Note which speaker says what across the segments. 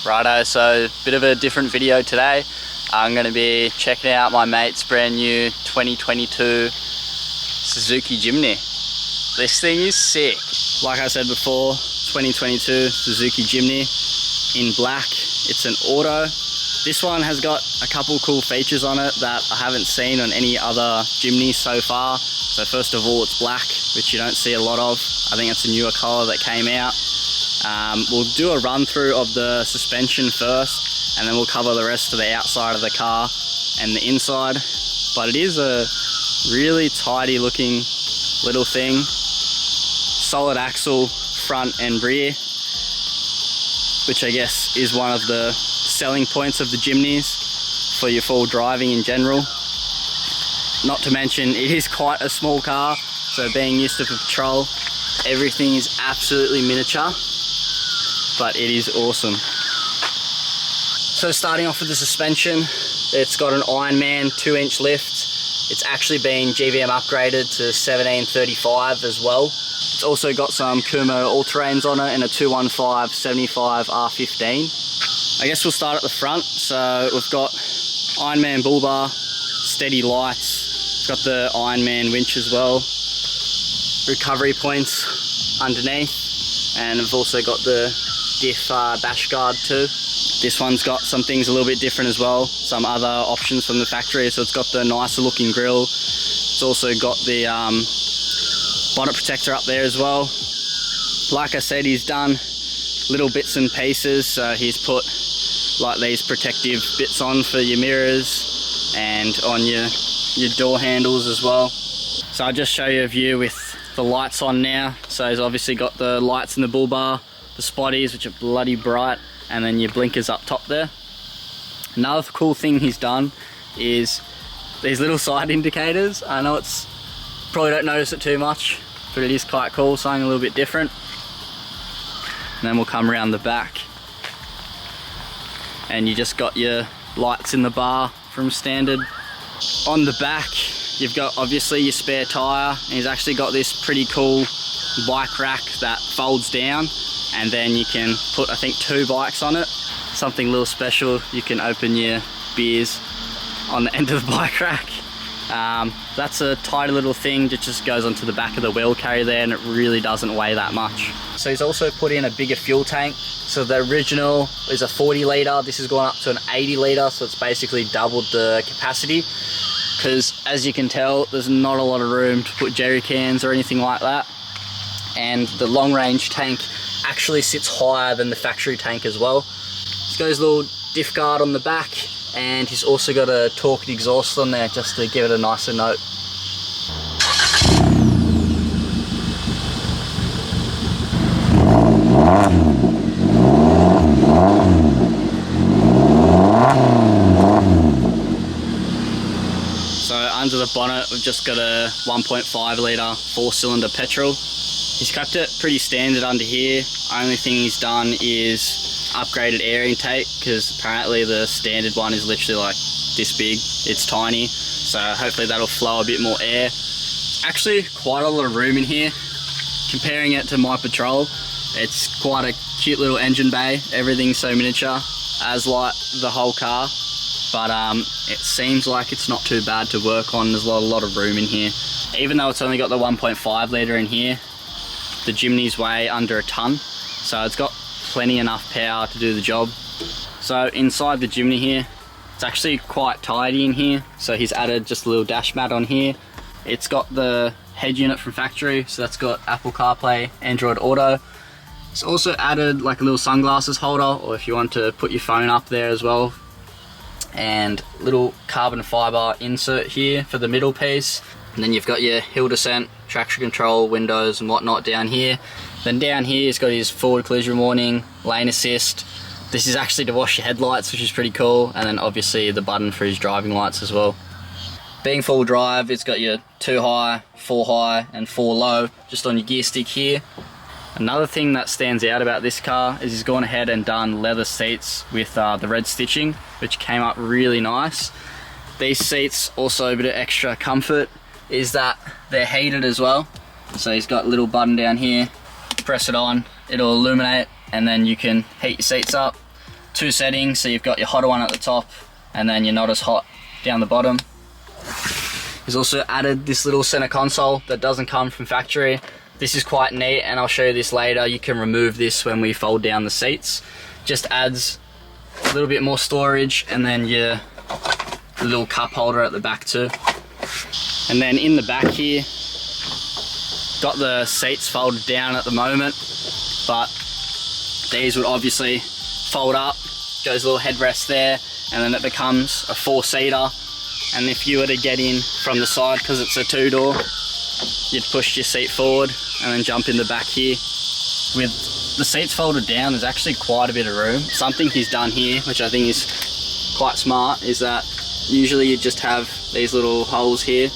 Speaker 1: Righto, so bit of a different video today. I'm going to be checking out my mate's brand new 2022 Suzuki Jimny. This thing is sick. Like I said before, 2022 Suzuki Jimny in black. It's an auto. This one has got a couple cool features on it that I haven't seen on any other Jimny so far. So first of all, it's black, which you don't see a lot of. I think it's a newer colour that came out. We'll do a run through of the suspension first, and then we'll cover the rest of the outside of the car and the inside. But it is a really tidy looking little thing. Solid axle front and rear, which I guess is one of the selling points of the Jimnys for your full driving in general. Not to mention it is quite a small car, so being used to patrol, everything is absolutely miniature, but it is awesome. So starting off with the suspension, it's got an Ironman 2-inch lift. It's actually been GVM upgraded to 1735 as well. It's also got some Kumho all-terrains on it and a 215/75 R15. I guess we'll start at the front. So we've got Ironman bull bar, steady lights. It's got the Ironman winch as well. Recovery points underneath, and I've also got the diff dash guard too. This one's got some things a little bit different as well, some other options from the factory. So it's got the nicer looking grille. It's also got the bonnet protector up there as well. Like I said, he's done little bits and pieces. So he's put like these protective bits on for your mirrors and on your door handles as well. So I'll just show you a view with the lights on now. So he's obviously got the lights in the bull bar, the spotties, which are bloody bright, and then your blinkers up top there. Another cool thing he's done is these little side indicators. I know it's probably don't notice it too much, but it is quite cool, something a little bit different. And then we'll come around the back, and you just got your lights in the bar from standard. On the back, you've got obviously your spare tyre, and he's actually got this pretty cool bike rack that folds down, and then you can put, I think, 2 bikes on it. Something a little special, you can open your beers on the end of the bike rack. That's a tidy little thing that just goes onto the back of the wheel carrier there, and it really doesn't weigh that much. So he's also put in a bigger fuel tank. So the original is a 40 litre, this has gone up to an 80 litre, so it's basically doubled the capacity. Because as you can tell, there's not a lot of room to put jerry cans or anything like that. And the long range tank actually sits higher than the factory tank as well. He's got his little diff guard on the back, and he's also got a torqued exhaust on there just to give it a nicer note. So under the bonnet, we've just got a 1.5 litre 4-cylinder petrol. He's kept it pretty standard under here. Only thing he's done is upgraded air intake, because apparently the standard one is literally like this big. It's tiny, so hopefully that'll flow a bit more air. Actually quite a lot of room in here. Comparing it to my Patrol, it's quite a cute little engine bay. Everything's so miniature, as like the whole car. But it seems like it's not too bad to work on. There's a lot of room in here. Even though it's only got the 1.5 litre in here, the Jimny's weigh under a ton, so it's got plenty enough power to do the job. So inside the Jimny here, it's actually quite tidy in here. So he's added just a little dash mat on here. It's got the head unit from factory, so that's got Apple CarPlay, Android Auto. It's also added like a little sunglasses holder, or if you want to put your phone up there as well. And little carbon fiber insert here for the middle piece. And then you've got your hill descent, traction control, windows and whatnot down here. Then down here he's got his forward collision warning, lane assist. This is actually to wash your headlights, which is pretty cool. And then obviously the button for his driving lights as well. Being full drive, it's got your 2 high, 4 high and 4 low just on your gear stick here. Another thing that stands out about this car is he's gone ahead and done leather seats with the red stitching, which came up really nice. These seats, also a bit of extra comfort, is that they're heated as well. So he's got a little button down here, press it on, it'll illuminate, and then you can heat your seats up. 2 settings, so you've got your hotter one at the top and then you're not as hot down the bottom. He's also added this little center console that doesn't come from factory. This is quite neat, and I'll show you this later. You can remove this when we fold down the seats. Just adds a little bit more storage, and then your little cup holder at the back too. And then in the back here, got the seats folded down at the moment, but these would obviously fold up. Goes a little headrest there, and then it becomes a 4-seater. And if you were to get in from the side, because it's a 2-door, you'd push your seat forward and then jump in the back here. With the seats folded down, there's actually quite a bit of room. Something he's done here, which I think is quite smart, is that usually you just have these little holes here,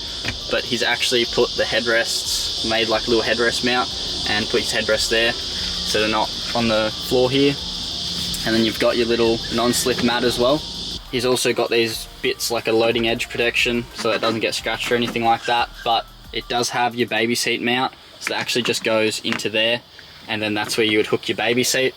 Speaker 1: but he's actually put the headrests, made like a little headrest mount, and put his headrest there so they're not on the floor here. And then you've got your little non-slip mat as well. He's also got these bits like a loading edge protection so it doesn't get scratched or anything like that, but it does have your baby seat mount, so that actually just goes into there, and then that's where you would hook your baby seat.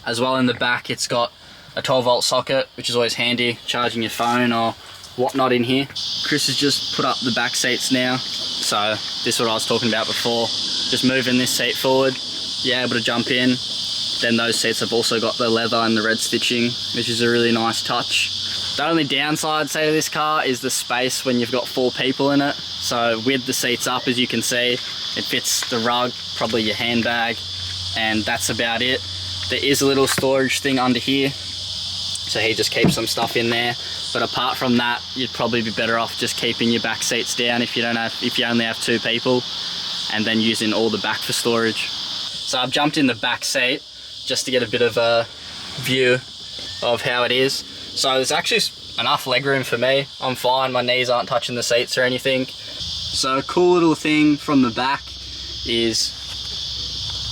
Speaker 1: As well, in the back it's got a 12-volt socket, which is always handy, charging your phone or whatnot in here. Chris has just put up the back seats now, so this is what I was talking about before. Just moving this seat forward, you're able to jump in. Then those seats have also got the leather and the red stitching, which is a really nice touch. The only downside, say, to this car is the space when you've got 4 people in it. So with the seats up, as you can see, it fits the rug, probably your handbag, and that's about it. There is a little storage thing under here, so he just keeps some stuff in there. But apart from that, you'd probably be better off just keeping your back seats down if you only have 2 people, and then using all the back for storage. So I've jumped in the back seat just to get a bit of a view of how it is. So there's actually enough legroom for me. I'm fine, my knees aren't touching the seats or anything. So a cool little thing from the back is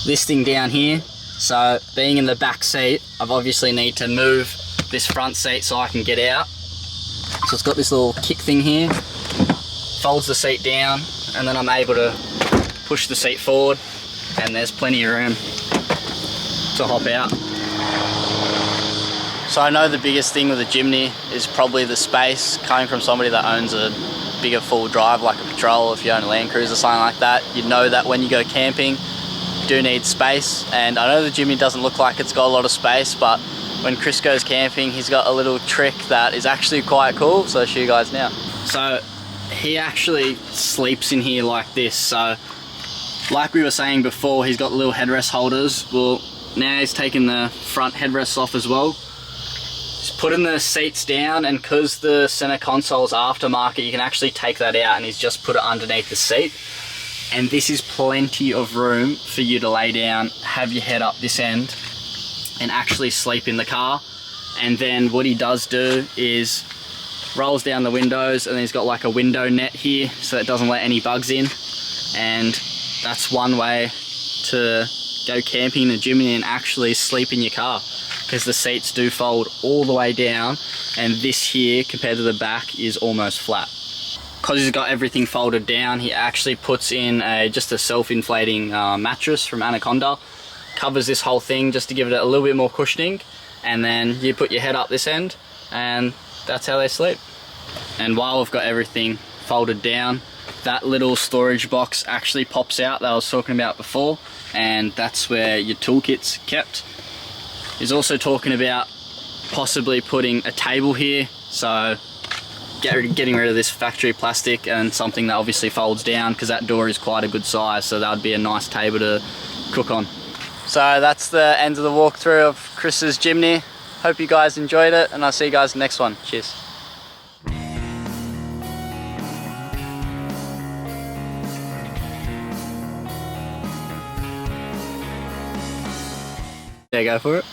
Speaker 1: this thing down here. So being in the back seat, I've obviously need to move this front seat so I can get out. So it's got this little kick thing here, folds the seat down, and then I'm able to push the seat forward, and there's plenty of room to hop out. So I know the biggest thing with a Jimny is probably the space. Coming from somebody that owns a bigger full drive like a Patrol, if you own a Land Cruiser or something like that, you know that when you go camping you do need space. And I know the Jimny doesn't look like it's got a lot of space, but when Chris goes camping he's got a little trick that is actually quite cool, so I'll show you guys now. So he actually sleeps in here like this. So like we were saying before, he's got little headrest holders. Well, now he's taken the front headrests off as well. He's putting the seats down, and because the center console's aftermarket, you can actually take that out, and he's just put it underneath the seat. And this is plenty of room for you to lay down, have your head up this end, and actually sleep in the car. And then what he does do is rolls down the windows, and then he's got like a window net here so it doesn't let any bugs in. And that's one way to go camping in a Jimny and actually sleep in your car, because the seats do fold all the way down, and this here compared to the back is almost flat. Because he's got everything folded down, he actually puts in just a self-inflating mattress from Anaconda, covers this whole thing just to give it a little bit more cushioning, and then you put your head up this end, and that's how they sleep. And while we've got everything folded down, that little storage box actually pops out that I was talking about before, and that's where your toolkit's kept. He's also talking about possibly putting a table here, so getting rid of this factory plastic and something that obviously folds down, because that door is quite a good size, so that would be a nice table to cook on. So that's the end of the walkthrough of Chris's Jimny. Hope you guys enjoyed it, and I'll see you guys in the next one. Cheers. There you go for it.